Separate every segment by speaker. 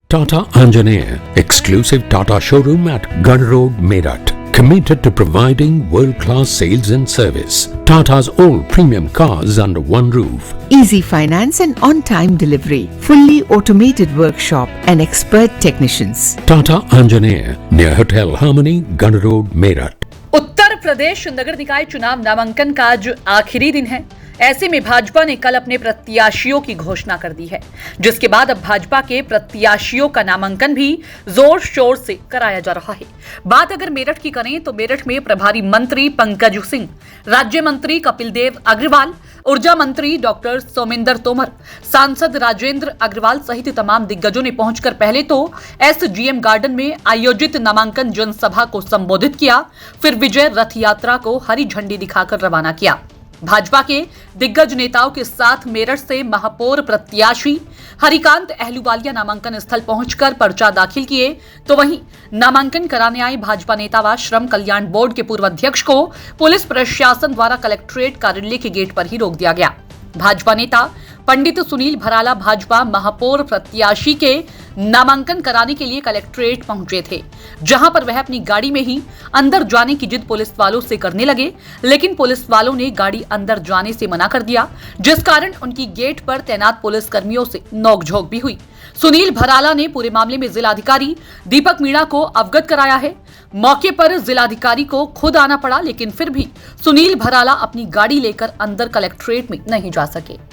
Speaker 1: Tata Anjaneya, exclusive Tata showroom at Gun Road, Meerut. Committed to providing world-class sales and service. Tata's all premium cars under one roof.
Speaker 2: Easy finance and on-time delivery. Fully automated workshop and expert technicians.
Speaker 1: Tata Anjaneya, near Hotel Harmony, Gun Road, Meerut.
Speaker 3: Uttar Pradesh नगर निकाय चुनाव नामांकन का आज आखिरी दिन है। ऐसे में भाजपा ने कल अपने प्रत्याशियों की घोषणा कर दी है, जिसके बाद अब भाजपा के प्रत्याशियों का नामांकन भी जोर शोर से कराया जा रहा है। बात अगर मेरठ की करें तो मेरठ में प्रभारी मंत्री पंकज सिंह, राज्य मंत्री कपिल देव अग्रवाल, ऊर्जा मंत्री डॉक्टर सोमेंद्र तोमर, सांसद राजेंद्र अग्रवाल सहित तमाम दिग्गजों ने पहुंचकर पहले तो SGM गार्डन में आयोजित नामांकन जनसभा को संबोधित किया, फिर विजय रथ यात्रा को हरी झंडी दिखाकर रवाना किया। भाजपा के दिग्गज नेताओं के साथ मेरठ से महापौर प्रत्याशी हरिकांत अहलूवालिया नामांकन स्थल पहुंचकर पर्चा दाखिल किए, तो वहीं नामांकन कराने आए भाजपा नेता व श्रम कल्याण बोर्ड के पूर्व अध्यक्ष को पुलिस प्रशासन द्वारा कलेक्ट्रेट कार्यालय के गेट पर ही रोक दिया गया। भाजपा नेता पंडित सुनील भराला भाजपा महापौर प्रत्याशी के नामांकन कराने के लिए कलेक्ट्रेट पहुंचे थे, जहां पर वह अपनी गाड़ी में ही अंदर जाने की जिद पुलिस वालों से करने लगे, लेकिन पुलिस वालों ने गाड़ी अंदर जाने से मना कर दिया, जिस कारण उनकी गेट पर तैनात पुलिस कर्मियों से नोकझोंक भी हुई। सुनील भराला ने पूरे मामले में जिलाधिकारी दीपक मीणा को अवगत कराया है। मौके पर जिलाधिकारी को खुद आना पड़ा, लेकिन फिर भी सुनील भराला अपनी गाड़ी लेकर अंदर कलेक्ट्रेट में नहीं जा सके।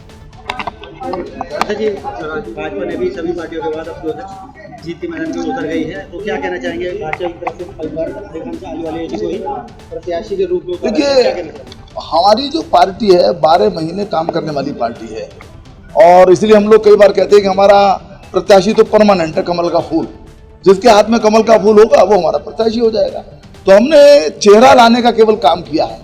Speaker 4: अच्छा जी, भाजपा ने भी सभी पार्टियों के बाद अब जीत के मैदान में उतर गई है, तो क्या कहना चाहेंगे भाजपा की तरफ से आलूवालिया जी को ही प्रत्याशी के रूप में?
Speaker 5: देखिए, हमारी जो पार्टी है 12 महीने काम करने वाली पार्टी है, और इसलिए हम लोग कई बार कहते हैं कि हमारा प्रत्याशी तो परमानेंट है, कमल का फूल। जिसके हाथ में कमल का फूल होगा वो हमारा प्रत्याशी हो जाएगा। तो हमने चेहरा लाने का केवल काम किया है,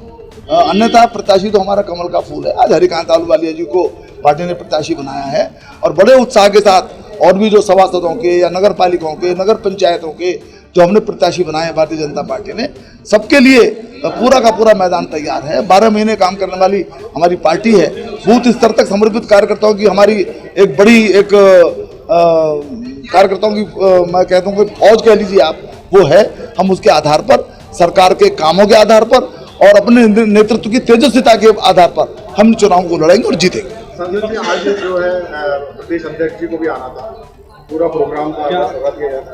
Speaker 5: अन्यथा प्रत्याशी तो हमारा कमल का फूल है। आज हरिकांत अहलूवालिया जी को पार्टी ने प्रत्याशी बनाया है, और बड़े उत्साह के साथ और भी जो सभासदों के या नगर पालिकाओं के, नगर पंचायतों के जो हमने प्रत्याशी बनाए हैं भारतीय जनता पार्टी ने, सबके लिए पूरा का पूरा मैदान तैयार है। 12 महीने काम करने वाली हमारी पार्टी है। बूथ स्तर तक समर्पित कार्यकर्ताओं की हमारी एक बड़ी कार्यकर्ताओं की मैं कहता हूँ कि फौज कह लीजिए आप, वो है। हम उसके आधार पर, सरकार के कामों के आधार पर और अपने नेतृत्व की तेजस्विता के आधार पर हम चुनाव को लड़ेंगे और जीतेंगे।
Speaker 6: आज जो है प्रदेश अध्यक्ष जी को भी आना था, पूरा प्रोग्राम का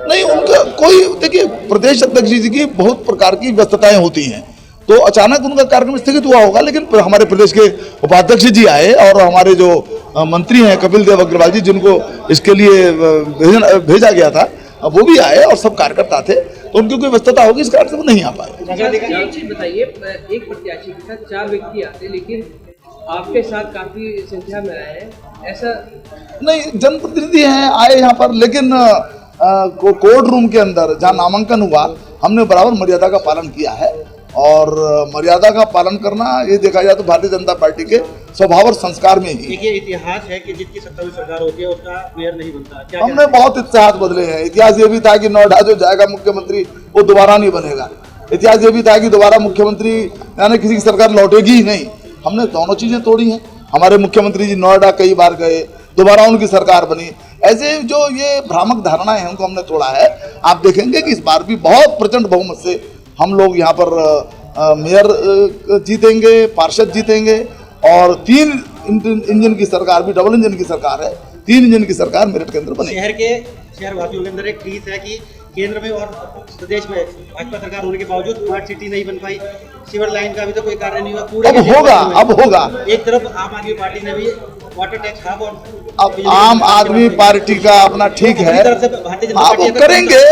Speaker 5: नहीं, उनका कोई, देखिए प्रदेश अध्यक्ष जी की बहुत प्रकार की व्यस्तताएं होती हैं, तो अचानक उनका कार्यक्रम स्थगित हुआ होगा। लेकिन हमारे प्रदेश के उपाध्यक्ष जी आए और हमारे जो मंत्री हैं कपिल देव अग्रवाल जी, जिनको इसके लिए भेजा गया था, वो भी आए और सब कार्यकर्ता थे। तो उनकी कोई व्यस्तता होगी, इस कारण से वो नहीं आ पाए।
Speaker 7: बताइए, एक प्रत्याशी के साथ 4 व्यक्ति आते, लेकिन आपके साथ काफी संख्या में आए हैं, ऐसा
Speaker 5: नहीं। जनप्रतिनिधि हैं, आए यहाँ पर, लेकिन कोर्ट रूम के अंदर जहाँ नामांकन हुआ, हमने बराबर मर्यादा का पालन किया है। और मर्यादा का पालन करना, ये देखा जाए तो भारतीय जनता पार्टी के स्वभाव और संस्कार में ही।
Speaker 4: देखिए, इतिहास है कि जिसकी सत्तारूढ़ सरकार होती है उसका मेयर नहीं बनता।
Speaker 5: हमने बहुत इतिहास बदले हैं। इतिहास ये भी था कि नोएडा जो जाएगा मुख्यमंत्री वो दोबारा नहीं बनेगा। इतिहास ये भी था कि दोबारा मुख्यमंत्री यानी किसी की सरकार लौटेगी ही नहीं। हमने दोनों चीजें तोड़ी हैं। हमारे मुख्यमंत्री जी नोएडा कई बार गए, दोबारा उनकी सरकार बनी। ऐसे जो ये भ्रामक धारणाएं हैं उनको हमने तोड़ा है। आप देखेंगे कि इस बार भी बहुत प्रचंड बहुमत से हम लोग यहाँ पर मेयर जीतेंगे, पार्षद जीतेंगे, और 3 इंजन की सरकार भी, डबल इंजन की सरकार है, 3 इंजन की सरकार मेरठ के अंदर बनेगी।
Speaker 4: शहरवासियों के अंदर एक टीस है कि केंद्र में और प्रदेश में भाजपा सरकार होने के बावजूद स्मार्ट सिटी नहीं बन पाई, सीवर लाइन का भी तो कोई कार्य नहीं हुआ।
Speaker 5: अब होगा।
Speaker 4: एक तरफ आम आदमी पार्टी ने भी वाटर टैक्स हाफ, और
Speaker 5: अब आम आदमी पार्टी का अपना ठीक है, आप करेंगे,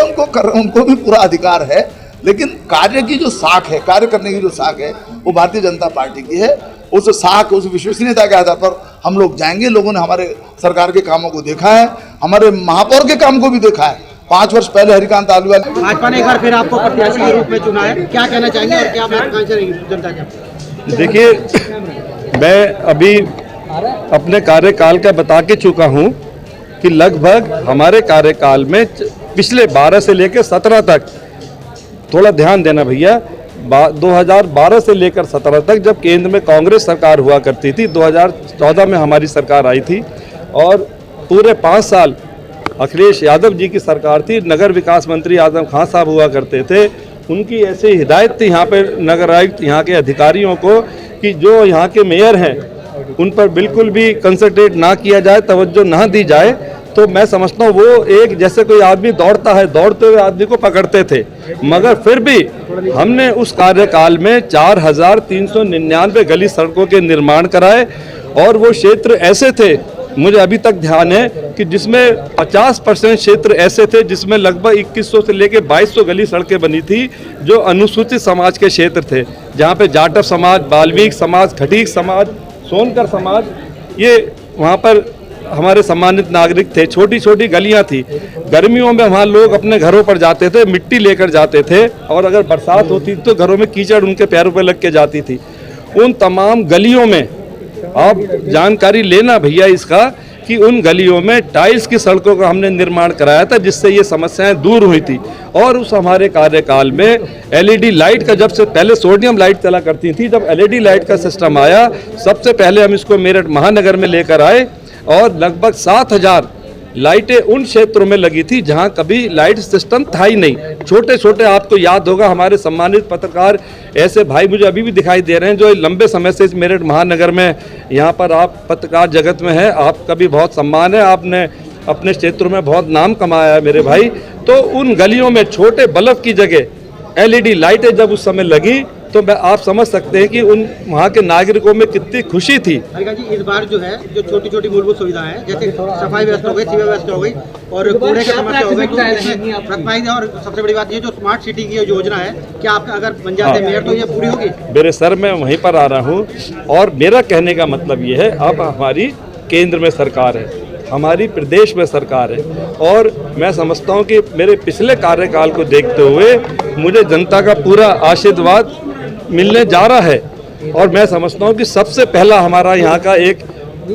Speaker 5: उनको भी पूरा अधिकार है। लेकिन कार्य की जो साख है, कार्य करने की जो साख है, वो भारतीय जनता पार्टी की है। उस साख, उस विश्वसनीयता के आधार पर हम लोग जाएंगे। लोगों ने हमारे सरकार के कामों को देखा है, हमारे महापौर के काम को भी देखा है। 5 वर्ष पहले हरिकांत अहलूवालिया,
Speaker 4: भाजपा ने एक बार फिर आपको प्रत्याशी के रूप में चुना है, क्या कहना चाहेंगे और क्या महत्वाकांक्षा रहेगी जनता के?
Speaker 8: देखिए, मैं अभी अपने कार्यकाल का बता के चुका हूँ कि लगभग हमारे कार्यकाल में पिछले 12 से लेकर 17 तक, थोड़ा ध्यान देना भैया, 2012 से लेकर 17 तक जब केंद्र में कांग्रेस सरकार हुआ करती थी, 2014 में हमारी सरकार आई थी, और पूरे 5 साल अखिलेश यादव जी की सरकार थी, नगर विकास मंत्री आजम खान साहब हुआ करते थे, उनकी ऐसी हिदायत थी यहाँ पे नगर आयुक्त यहाँ के अधिकारियों को कि जो यहाँ के मेयर हैं उन पर बिल्कुल भी कंसंट्रेट ना किया जाए, तवज्जो ना दी जाए। तो मैं समझता हूँ वो एक जैसे कोई आदमी दौड़ता है, दौड़ते हुए आदमी को पकड़ते थे, मगर फिर भी हमने उस कार्यकाल में 4399 गली सड़कों के निर्माण कराए और वो क्षेत्र ऐसे थे, मुझे अभी तक ध्यान है कि जिसमें 50% क्षेत्र ऐसे थे जिसमें लगभग 2100 से लेकर 2200 गली सड़कें बनी थी जो अनुसूचित समाज के क्षेत्र थे, जहाँ पे जाटव समाज, बाल्मीक समाज, खटीक समाज, सोनकर समाज, ये वहाँ पर हमारे सम्मानित नागरिक थे। छोटी छोटी गलियाँ थी, गर्मियों में वहाँ लोग अपने घरों पर जाते थे, मिट्टी लेकर जाते थे और अगर बरसात होती तो घरों में कीचड़ उनके पैरों पर लग के जाती थी। उन तमाम गलियों में आप जानकारी लेना भैया इसका कि उन गलियों में टाइल्स की सड़कों का हमने निर्माण कराया था जिससे ये समस्याएं दूर हुई थी। और उस हमारे कार्यकाल में एलईडी लाइट का, जब से पहले सोडियम लाइट चला करती थी, जब एलईडी लाइट का सिस्टम आया सबसे पहले हम इसको मेरठ महानगर में लेकर आए और लगभग 7000 लाइटें उन क्षेत्रों में लगी थी जहां कभी लाइट सिस्टम था ही नहीं। छोटे छोटे, आपको याद होगा हमारे सम्मानित पत्रकार ऐसे भाई मुझे अभी भी दिखाई दे रहे हैं जो लंबे समय से इस मेरठ महानगर में यहाँ पर आप पत्रकार जगत में हैं, आपका भी बहुत सम्मान है, आपने अपने क्षेत्रों में बहुत नाम कमाया है मेरे भाई। तो उन गलियों में छोटे बल्ब की जगह एलईडी लाइटें जब उस समय लगी तो आप समझ सकते हैं कि उन वहाँ के नागरिकों में कितनी खुशी थी।
Speaker 4: जी, इस बार जो है जो छोटी छोटी मूलभूत सुविधाएं हैं जैसे सफाई व्यवस्था हो गई, सीवर व्यवस्था हो गई और कूड़े की समस्या हो गई, तो और सबसे बड़ी बात ये जो स्मार्ट सिटी की योजना है, क्या आप अगर बन जाते हैं मेयर तो ये पूरी होगी?
Speaker 8: मेरे सर मैं वहीं पर आ रहा हूँ और मेरा कहने का मतलब ये है, अब हमारी केंद्र में सरकार है, हमारी प्रदेश में सरकार है और मैं समझता हूँ कि मेरे पिछले कार्यकाल को देखते हुए मुझे जनता का पूरा आशीर्वाद मिलने जा रहा है। और मैं समझता हूँ कि सबसे पहला हमारा यहाँ का एक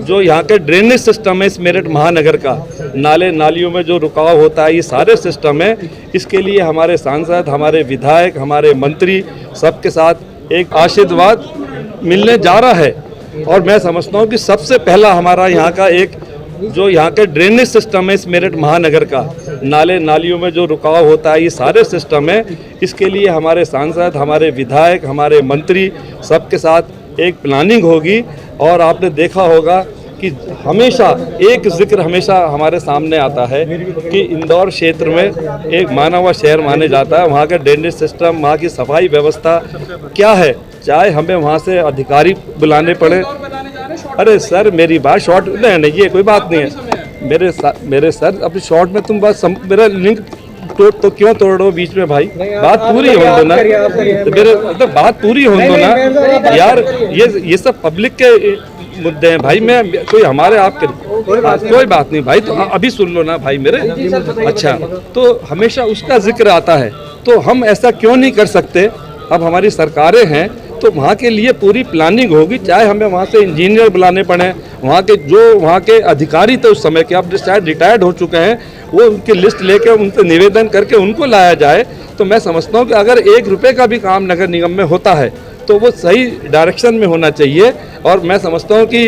Speaker 8: जो यहाँ के ड्रेनेज सिस्टम है इस मेरठ महानगर का, नाले नालियों में जो रुकाव होता है, ये सारे सिस्टम है, इसके लिए हमारे सांसद, हमारे विधायक, हमारे मंत्री सबके साथ एक आशीर्वाद मिलने जा रहा है। और मैं समझता हूँ कि सबसे पहला हमारा यहाँ का एक जो यहाँ के ड्रेनेज सिस्टम है इस मेरठ महानगर का, नाले नालियों में जो रुकाव होता है, ये सारे सिस्टम है, इसके लिए हमारे सांसद, हमारे विधायक, हमारे मंत्री सबके साथ एक प्लानिंग होगी। और आपने देखा होगा कि हमेशा एक जिक्र हमेशा हमारे सामने आता है कि इंदौर क्षेत्र में एक माना हुआ शहर माने जाता है, वहाँ का ड्रेनेज सिस्टम, वहाँ की सफाई व्यवस्था क्या है, चाहे हमें वहाँ से अधिकारी बुलाने पड़े। अरे सर मेरी बात शॉर्ट नहीं, ये कोई बात नहीं है मेरे सर, अपनी शॉर्ट में तुम बात मेरा लिंक तो क्यों तोड़ रहे हो बीच में भाई, बात पूरी होने दो ना, मेरे मतलब बात पूरी होने दो ना यार, ये सब पब्लिक के मुद्दे हैं भाई, मैं कोई हमारे आपके कोई बात नहीं भाई, तो अभी सुन लो ना भाई मेरे। अच्छा, तो हमेशा उसका जिक्र आता है, तो हम ऐसा क्यों नहीं कर सकते? अब हमारी सरकारें हैं तो वहाँ के लिए पूरी प्लानिंग होगी, चाहे हमें वहाँ से इंजीनियर बुलाने पड़े, वहाँ के जो वहाँ के अधिकारी थे उस समय के, अब शायद रिटायर्ड हो चुके हैं, वो उनकी लिस्ट लेकर उनसे निवेदन करके उनको लाया जाए। तो मैं समझता हूँ कि अगर 1 रुपये का भी काम नगर निगम में होता है तो वो सही डायरेक्शन में होना चाहिए। और मैं समझता हूँ कि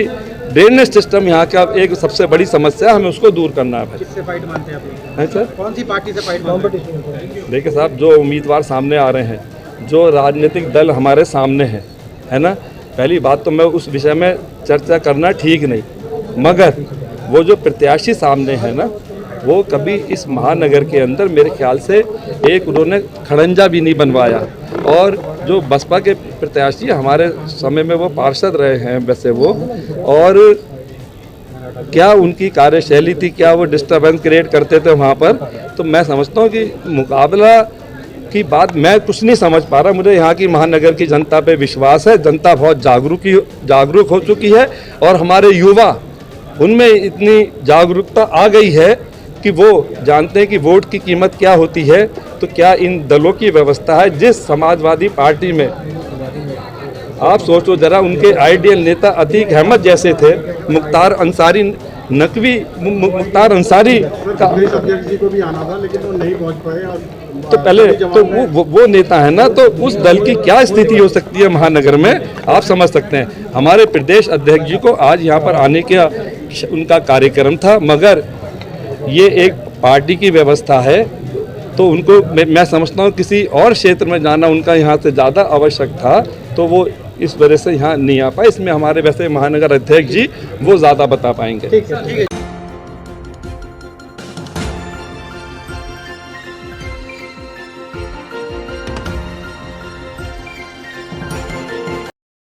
Speaker 8: ड्रेनेज सिस्टम यहाँ का एक सबसे बड़ी समस्या, हमें उसको दूर करना है।
Speaker 4: किससे फाइट मानते हैं आप लोग?
Speaker 8: सर
Speaker 4: कौन सी पार्टी से फाइट मानते हैं?
Speaker 8: देखिए साहब, जो उम्मीदवार सामने आ रहे हैं, जो राजनीतिक दल हमारे सामने है ना, पहली बात तो मैं उस विषय में चर्चा करना ठीक नहीं, मगर वो जो प्रत्याशी सामने है ना, वो कभी इस महानगर के अंदर मेरे ख्याल से एक उन्होंने खड़ंजा भी नहीं बनवाया। और जो बसपा के प्रत्याशी हमारे समय में वो पार्षद रहे हैं वैसे वो, और क्या उनकी कार्यशैली थी, क्या वो डिस्टर्बेंस क्रिएट करते थे वहाँ पर, तो मैं समझता हूँ कि मुकाबला की बात मैं कुछ नहीं समझ पा रहा। मुझे यहाँ की महानगर की जनता पे विश्वास है, जनता बहुत जागरूक हो चुकी है और हमारे युवा उनमें इतनी जागरूकता आ गई है कि वो जानते हैं कि वोट की कीमत क्या होती है। तो क्या इन दलों की व्यवस्था है? जिस समाजवादी पार्टी में आप सोचो जरा, उनके आइडियल नेता अतीक अहमद जैसे थे, मुख्तार अंसारी नकवी, मुख्तार अंसारी का
Speaker 6: अध्यक्ष जी को भी आना था लेकिन वो नहीं पहुंच पाए।
Speaker 8: तो पहले तो वो नेता है ना, तो उस दल की क्या स्थिति हो सकती है महानगर में, आप समझ सकते हैं। हमारे प्रदेश अध्यक्ष जी को आज यहाँ पर आने का उनका कार्यक्रम था, मगर ये एक पार्टी की व्यवस्था है, तो उनको मैं समझता हूँ किसी और क्षेत्र में जाना उनका यहाँ से ज़्यादा आवश्यक था, तो वो इस वजह से यहाँ नहीं आ पाए। इसमें हमारे वैसे महानगर अध्यक्ष जी वो ज़्यादा बता पाएंगे।